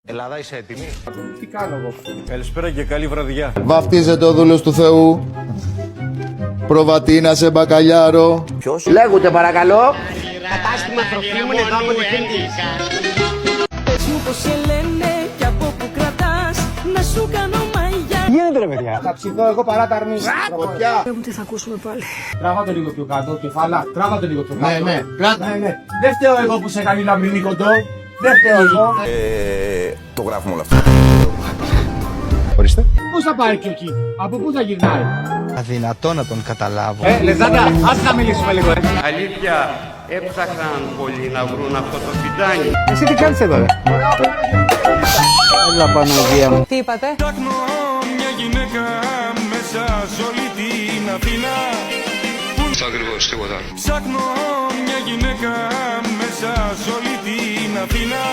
Ελλάδα, είσαι έτοιμη? Τι κάνω εγώ. Καλησπέρα και καλή βραδιά. Βαφτίζεται ο δούλος του Θεού. Προβατίνα σε μπακαλιάρο. Ποιος? Λέγονται παρακαλώ. Κατάστημα τροφίμων εδώ από τη Χέντη. Πες μου πως σε λένε κι από που κρατάς να σου κάνω μαγιά. Γίνεται ρε παιδιά. Θα ψηθώ εγώ παρά τα αρνήσεις. Φωτιά. Μου τι θα ακούσουμε πάλι. Τράβα το λίγο πιο κάτω, κεφάλα. Τράβα το λίγο πιο κάτω. Ναι, κράτα. Ναι. Δεν φταίω εγώ που σε κάνει λαμπρινή κοντό. Δεν φταίω εγώ. Το γράφουμε όλα αυτά. Ορίστε. Πού θα πάει και εκεί. Από πού θα γυρνάει. Αδυνατό να τον καταλάβω. Λεζάντα, ας να μιλήσουμε λίγο. Αλήθεια, έψαχναν πολλοί να βρουν αυτό το φιτάνι. Εσύ τι κάνεις εδώ ρε. Έλα Παναγία μου. Τι είπατε? Ψάχνω μια γυναίκα μέσα σε όλη την Αθήνα. Ακριβώς, τίποτα άλλο. Ψάχνω μια γυναίκα μέσα σε όλη την Αθήνα.